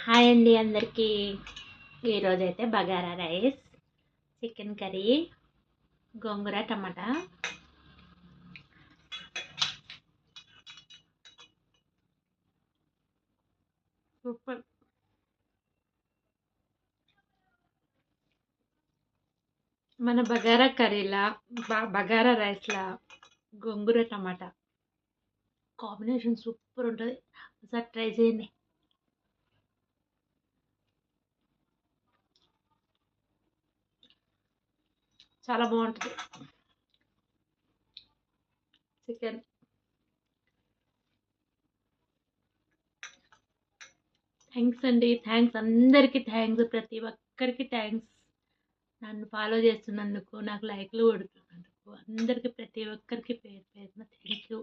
Hi అండి అందరికీ. ఈరోజైతే బగారా రైస్, చికెన్ కర్రీ, గోంగూర టమాటా. సూపర్. మన బగారా కర్రీలా బగారా రైస్లా గోంగూర టమాటా కాంబినేషన్ సూపర్ ఉంటుంది. ఒకసారి ట్రై చేయండి. చాలా బాగుంటుంది. చికెన్ థ్యాంక్స్ అండి, థ్యాంక్స్ అందరికీ, థ్యాంక్స్ ప్రతి ఒక్కరికి థ్యాంక్స్. నన్ను ఫాలో చేస్తున్నందుకు, నాకు లైక్లు కొడుతున్నందుకు అందరికీ ప్రతి ఒక్కరికి పేరు పేరున థ్యాంక్ యూ.